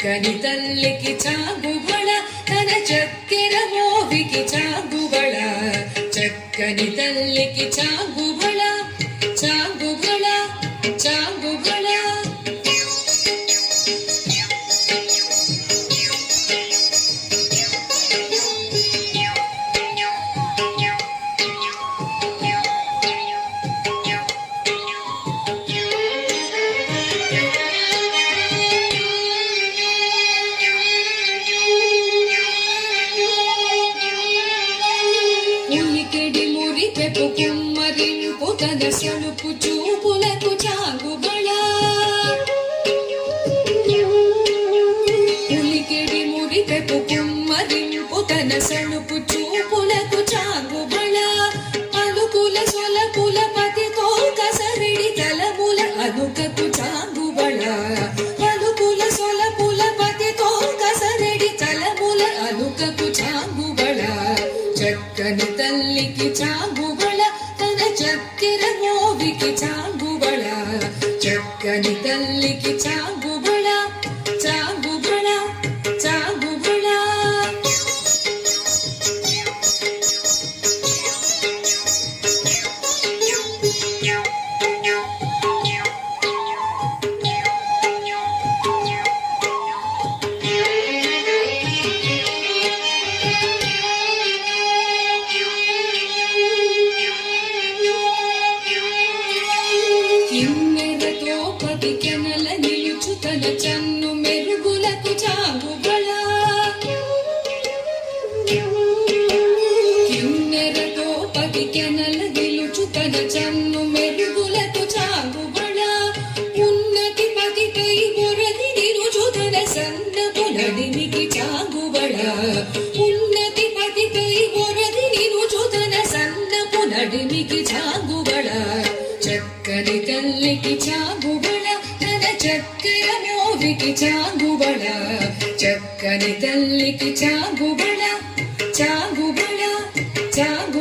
చక్కని తల్లికి చాగుబళ తన చక్కెర మోవికి చాగుబళ చక్కని తల్లికి చాగుబళ చాగుబళ చాగుబళ కుమ్మరింపు తన సలుపు చూపులకు చాగుబళ ఉలికెడి మురిపెపు కుమ్మరింపు తన సలుపు చూపులకు చాగుబళ అలుకుల సొలపుల పతితో కసరిడి తలముల అనుకకు చాగుబళ అలుకుల సొలపుల పతితో కసరిడి తలముల అనుకకు చాగుబళ చక్కని తల్లికి చాగుబళ తన చక్కెర మోవికి చాగుబళ చక్కని తల్లికి చాగుబళ చాగుబళ చాగుబళ కిన్నెరతో పదికెనల నిలుచు తన చన్ను మెరుగులకు చాగుబళ కిన్నెరతో పదికెనల నిలుచు తన చన్ను మెరుగులకు చాగుబళ ఉన్నతి పతిపై బొరది నిలుచు తన సన్నపు నడిమికి చాగుబళ ఉన్నతి పతిపై బొరది నిలుచు తన సన్నపు నడిమికి చాగుబళ చక్కని తల్లికి చాగుబళ తన చక్కెర మోవికి చాగుబళ చక్కని తల్లికి చాగుబళ చాగుబళ చాగు